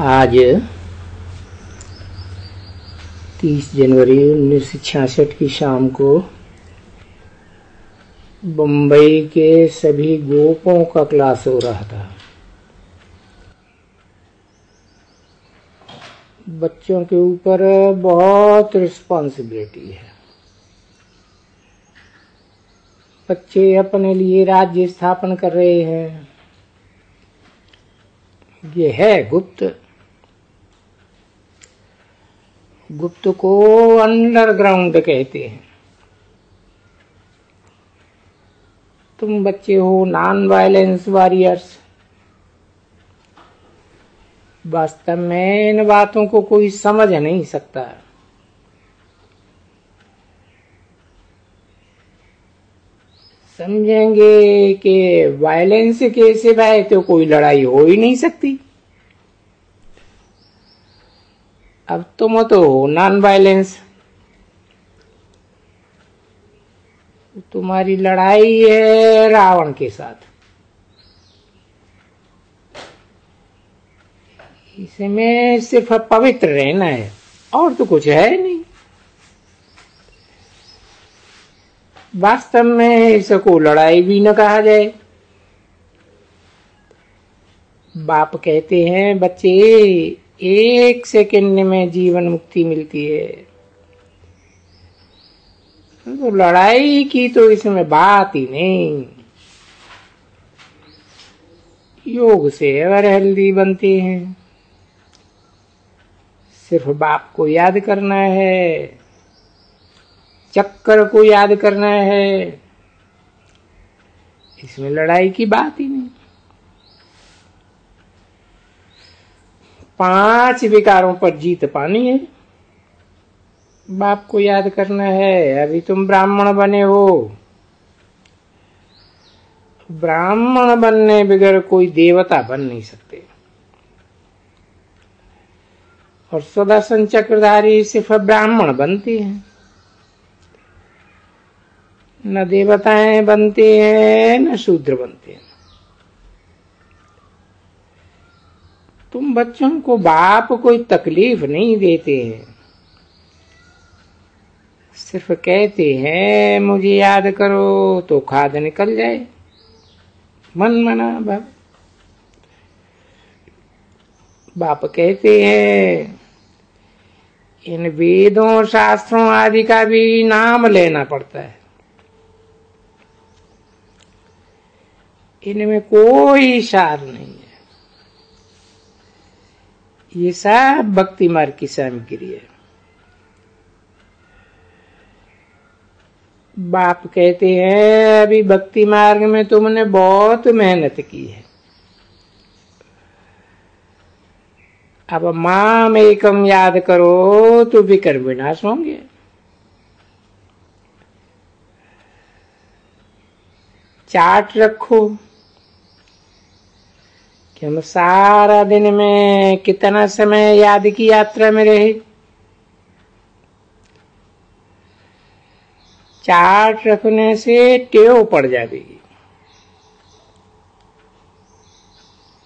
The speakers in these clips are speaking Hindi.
आज 30 जनवरी 1966 की शाम को बम्बई के सभी गोपों का क्लास हो रहा था। बच्चों के ऊपर बहुत रिस्पॉन्सिबिलिटी है। बच्चे अपने लिए राज्य स्थापन कर रहे हैं। ये है गुप्त। गुप्त को अंडरग्राउंड कहते हैं। तुम बच्चे हो नॉन वायलेंस वॉरियर्स। वास्तव में इन बातों को कोई समझ नहीं सकता। समझेंगे कि वायलेंस के सिवाय तो कोई लड़ाई हो ही नहीं सकती। अब तुम तो हो नॉन वायलेंस। तुम्हारी लड़ाई है रावण के साथ। इसमें सिर्फ पवित्र रहना है और तो कुछ है नहीं। वास्तव में इसको लड़ाई भी न कहा जाए। बाप कहते हैं बच्चे 1 सेकंड में जीवन मुक्ति मिलती है, तो लड़ाई की तो इसमें बात ही नहीं। योग से एवर हेल्दी बनते हैं। सिर्फ बाप को याद करना है, चक्कर को याद करना है। इसमें लड़ाई की बात ही नहीं। 5 विकारों पर जीत पानी है। बाप को याद करना है। अभी तुम ब्राह्मण बने हो। ब्राह्मण बनने बगैर कोई देवता बन नहीं सकते। और सुदर्शन चक्रधारी सिर्फ ब्राह्मण बनते हैं, न देवताएं बनते हैं न शूद्र बनते हैं। तुम बच्चों को बाप कोई तकलीफ नहीं देते हैं। सिर्फ कहते हैं मुझे याद करो तो खाद निकल जाए। मन मना बाप कहते हैं इन वेदों शास्त्रों आदि का भी नाम लेना पड़ता है। इनमें कोई सार नहीं है। ये सब भक्ति मार्ग की सामग्री है। बाप कहते हैं अभी भक्ति मार्ग में तुमने बहुत मेहनत की है। अब माम एकम याद करो तो विकर विनाश होंगे। चार्ट रखो कि हम सारा दिन में कितना समय याद की यात्रा में रहे। चार्ट रखने से टेव पड़ जाएगी।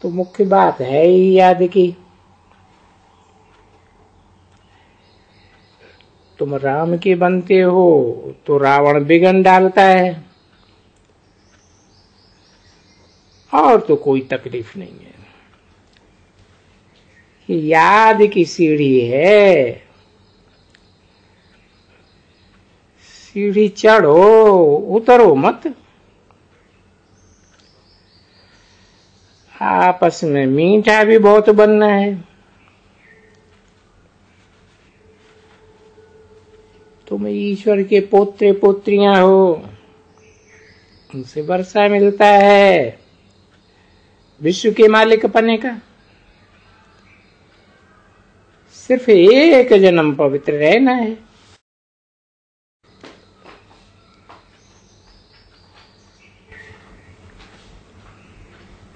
तो मुख्य बात है ही याद की। तुम राम के बनते हो तो रावण बिगन डालता है और तो कोई तकलीफ नहीं है। ये याद की सीढ़ी है। सीढ़ी चढ़ो उतरो मत। आपस में मीठा भी बहुत बनना है। तुम ईश्वर के पोत्रे पोत्रियां हो। उनसे वर्षा मिलता है विश्व के मालिक पने का। सिर्फ एक जन्म पवित्र रहना है।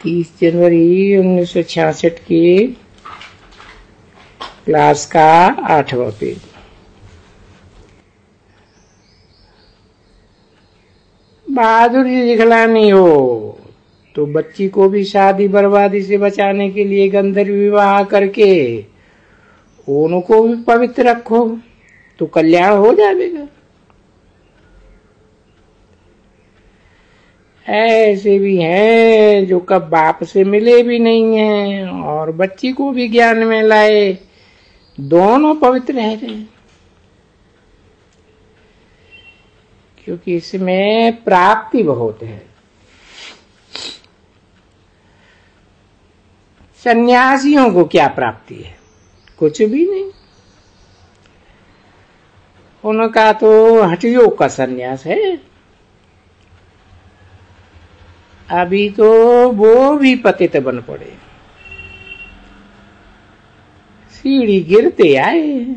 तीस जनवरी 1966 की क्लास का 8वां पेज। बहादुरी दिखलानी हो तो बच्ची को भी शादी बर्बादी से बचाने के लिए गंधर्व विवाह करके उनको भी पवित्र रखो तो कल्याण हो जाएगा। ऐसे भी हैं जो कब बाप से मिले भी नहीं हैं और बच्ची को भी ज्ञान में लाए, दोनों पवित्र रह रहे हैं, क्योंकि इसमें प्राप्ति बहुत है। सन्यासियों को क्या प्राप्ति है? कुछ भी नहीं। उनका तो हठयोग का सन्यास है। अभी तो वो भी पतित बन पड़े, सीढ़ी गिरते आए।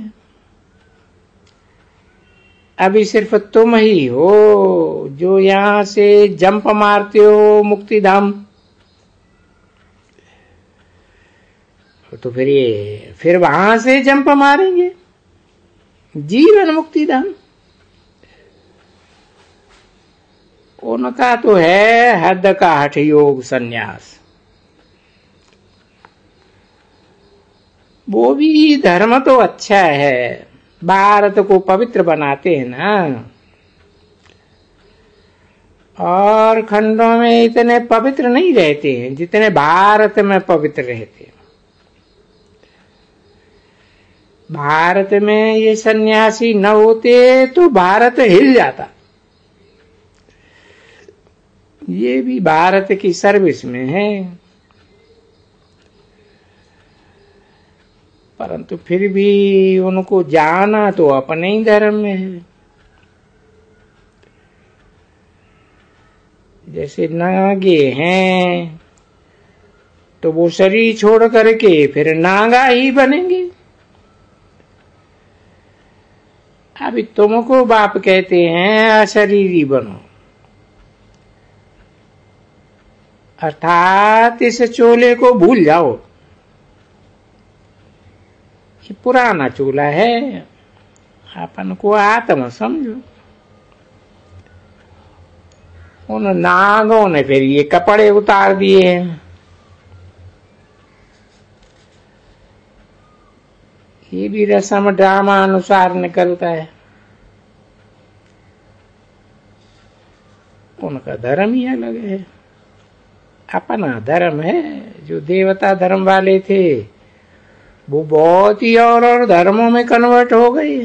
अभी सिर्फ तुम ही हो जो यहां से जंप मारते हो मुक्ति धाम। तो फिर वहां से जंप मारेंगे जीवन मुक्ति धाम। उनका तो है हद का हठ योग संन्यास। वो भी धर्म तो अच्छा है, भारत को पवित्र बनाते हैं ना, और खंडों में इतने पवित्र नहीं रहते हैं जितने भारत में पवित्र रहते हैं। भारत में ये सन्यासी न होते तो भारत हिल जाता। ये भी भारत की सर्विस में है, परंतु फिर भी उनको जाना तो अपने ही धर्म में है। जैसे नागे हैं तो वो शरीर छोड़ करके फिर नागा ही बनेंगे। अभी तुमको बाप कहते हैं अशरीरी बनो, अर्थात इस चोले को भूल जाओ। ये पुराना चोला है, अपन को आत्मा समझो। उन नागों ने फिर ये कपड़े उतार दिए हैं। ये भी रस्म ड्रामा अनुसार निकलता है। उनका धर्म ही अलग है, अपना धर्म है। जो देवता धर्म वाले थे वो बहुत ही और धर्मों में कन्वर्ट हो गए।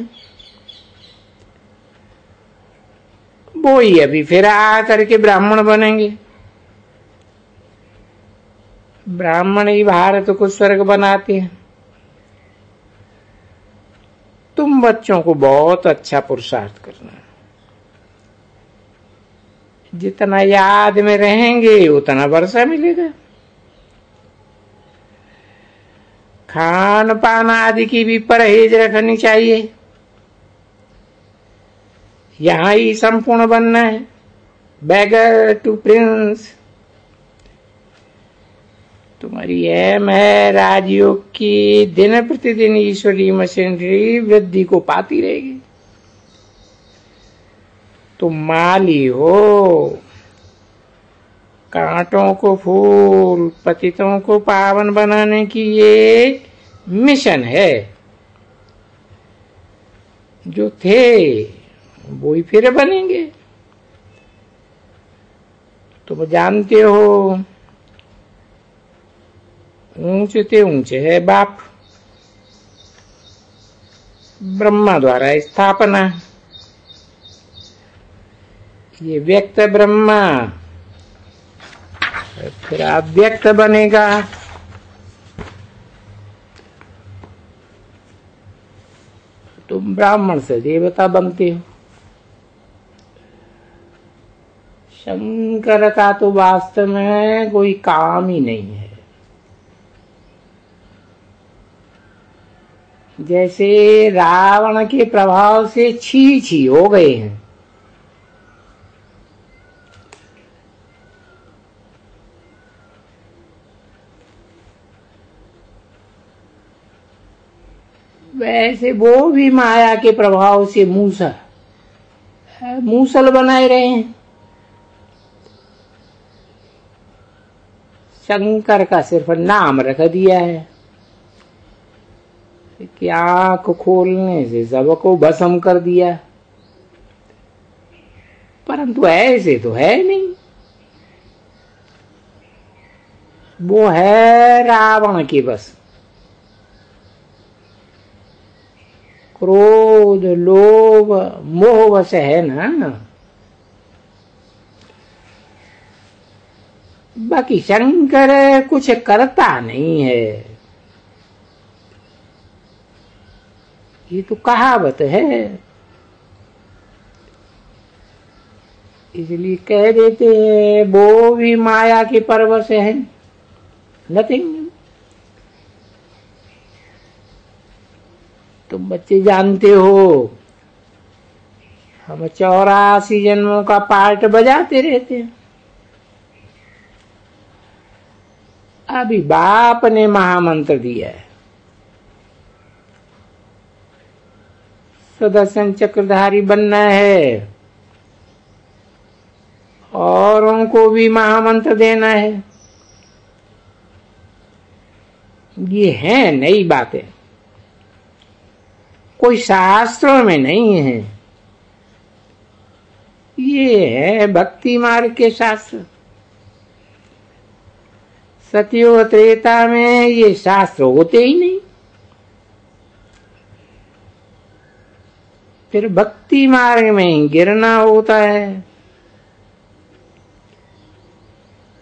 वो ही अभी फिर आ करके ब्राह्मण बनेंगे। ब्राह्मण ही भारत को स्वर्ग बनाते हैं। तुम बच्चों को बहुत अच्छा पुरुषार्थ करना है। जितना याद में रहेंगे उतना वर्षा मिलेगा। खान पान आदि की भी परहेज रखनी चाहिए। यहां ही संपूर्ण बनना है, बैगर टू प्रिंस। तुम्हारी एम है राजयोग की दिन प्रतिदिन ईश्वरीय मशीनरी वृद्धि को पाती रहेगी। तुम माली हो, कांटों को फूल, पतितों को पावन बनाने की ये मिशन है। जो थे वो ही फिर बनेंगे। तुम जानते हो ऊंचे ते ऊंचे है बाप, ब्रह्मा द्वारा स्थापना। ये व्यक्त ब्रह्मा फिर अव्यक्त बनेगा। तुम ब्राह्मण से देवता बनते हो। शंकर का तो वास्तव में कोई काम ही नहीं है। जैसे रावण के प्रभाव से छी छी हो गए हैं, वैसे वो भी माया के प्रभाव से मूसल बनाए रहे हैं। शंकर का सिर्फ नाम रख दिया है कि आंख खोलने से सबको भस्म कर दिया, परंतु ऐसे तो है नहीं। वो है रावण की बस। क्रोध लोभ मोह वश है ना। बाकी शंकर कुछ करता नहीं है, ये तो कहावत है। इसलिए कह देते हैं वो भी माया के परवश है, नथिंग। तुम बच्चे जानते हो हम 84 जन्मों का पार्ट बजाते रहते हैं। अभी बाप ने महामंत्र दिया है, सुदर्शन चक्रधारी बनना है और उनको भी महामंत्र देना है। ये है नई बातें, कोई शास्त्रों में नहीं है। ये है भक्ति मार्ग के शास्त्र। सतयुग त्रेता में ये शास्त्र होते ही नहीं। फिर भक्ति मार्ग में गिरना होता है।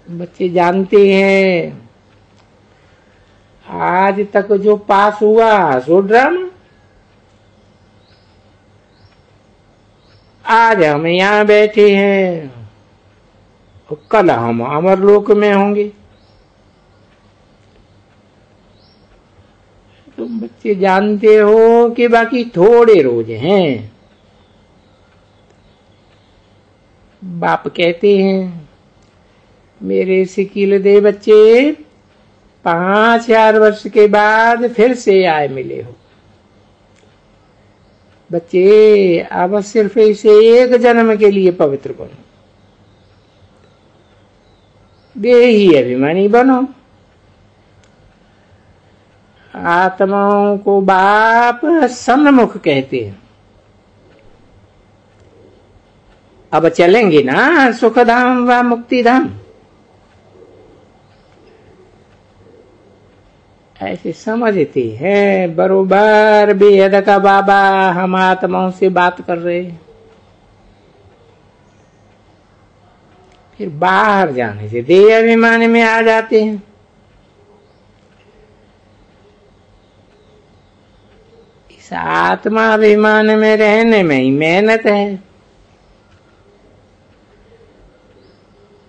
बच्चे जानते हैं आज तक जो पास हुआ सो ड्रामा। आज हम यहाँ बैठे हैं और कल हम अमरलोक में होंगे। तुम बच्चे जानते हो कि बाकी थोड़े रोज हैं। बाप कहते हैं मेरे सिकील दे बच्चे 5000 वर्ष के बाद फिर से आए मिले हो। बच्चे अब सिर्फ इसे एक जन्म के लिए पवित्र बनो, देही अभिमानी बनो। आत्माओं को बाप सन्मुख कहते हैं। अब चलेंगे ना सुखधाम व मुक्तिधाम। ऐसे समझते हैं बरोबर बेहद का बाबा हम आत्माओं से बात कर रहे हैं। फिर बाहर जाने से देह अभिमान में आ जाते हैं। इस आत्मा अभिमान में रहने में ही मेहनत है।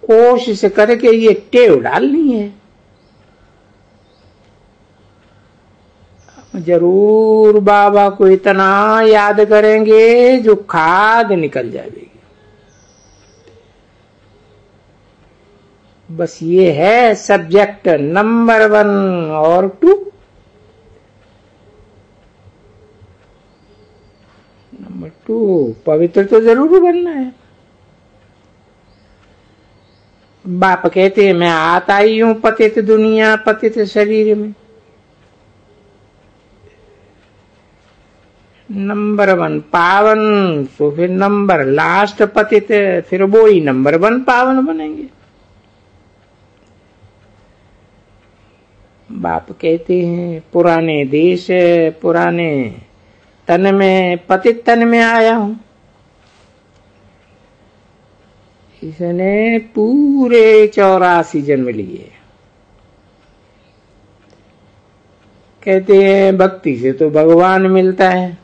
कोशिश करके ये टेव डालनी है। जरूर बाबा को इतना याद करेंगे जो खाद निकल जाएगी। बस ये है सब्जेक्ट नंबर 1 और 2। नंबर 2 पवित्र तो जरूर बनना है। बाप कहते हैं मैं आता ही हूं पतित दुनिया पतित शरीर में। नंबर 1 पावन, तो फिर नंबर लास्ट पतित, फिर वो ही नंबर 1 पावन बनेंगे। बाप कहते हैं पुराने देश पुराने तन में पतित तन में आया हूं। इसने पूरे 84 जन्म लिए। कहते हैं भक्ति से तो भगवान मिलता है।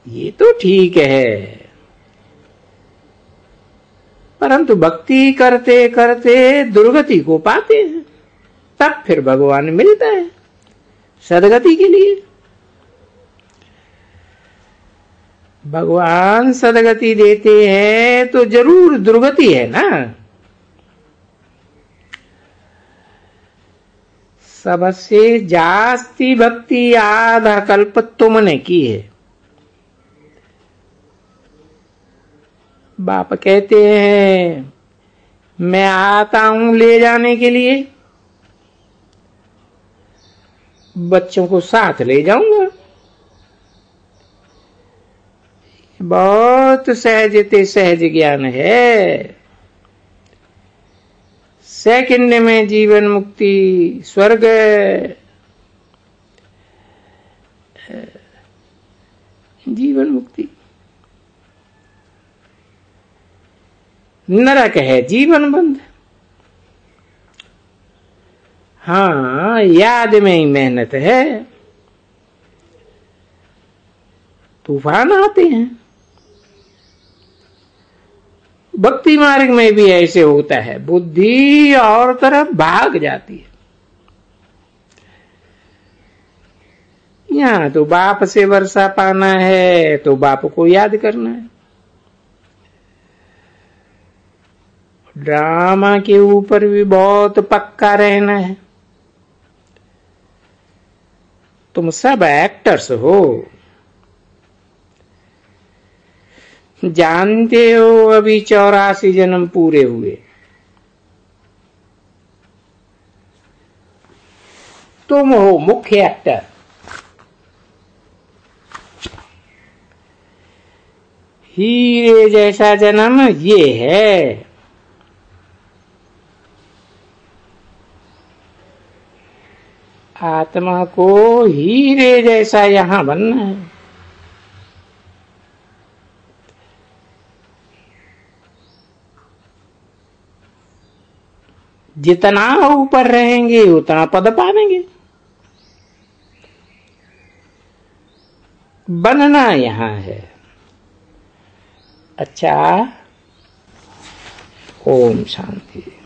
ये तो ठीक है, परंतु भक्ति करते करते दुर्गति को पाते हैं, तब फिर भगवान मिलता है सदगति के लिए। भगवान सदगति देते हैं तो जरूर दुर्गति है ना। सबसे जास्ती भक्ति आधा कल्प तुमने की है। बाप कहते हैं मैं आता हूं ले जाने के लिए, बच्चों को साथ ले जाऊंगा। बहुत सहजते सहज ज्ञान है। सेकंड में जीवन मुक्ति, स्वर्ग, जीवन मुक्ति। नरक है जीवन बंद। हाँ, याद में ही मेहनत है। तूफान आते हैं। भक्ति मार्ग में भी ऐसे होता है, बुद्धि और तरफ भाग जाती है। यहां तो बाप से वर्षा पाना है तो बाप को याद करना है। ड्रामा के ऊपर भी बहुत पक्का रहना है। तुम सब एक्टर्स हो, जानते हो अभी 84 जन्म पूरे हुए। तुम हो मुख्य एक्टर। हीरे जैसा जन्म ये है। आत्मा को हीरे जैसा यहां बनना है। जितना ऊपर रहेंगे उतना पद पाएंगे। बनना यहां है। अच्छा, ओम शांति।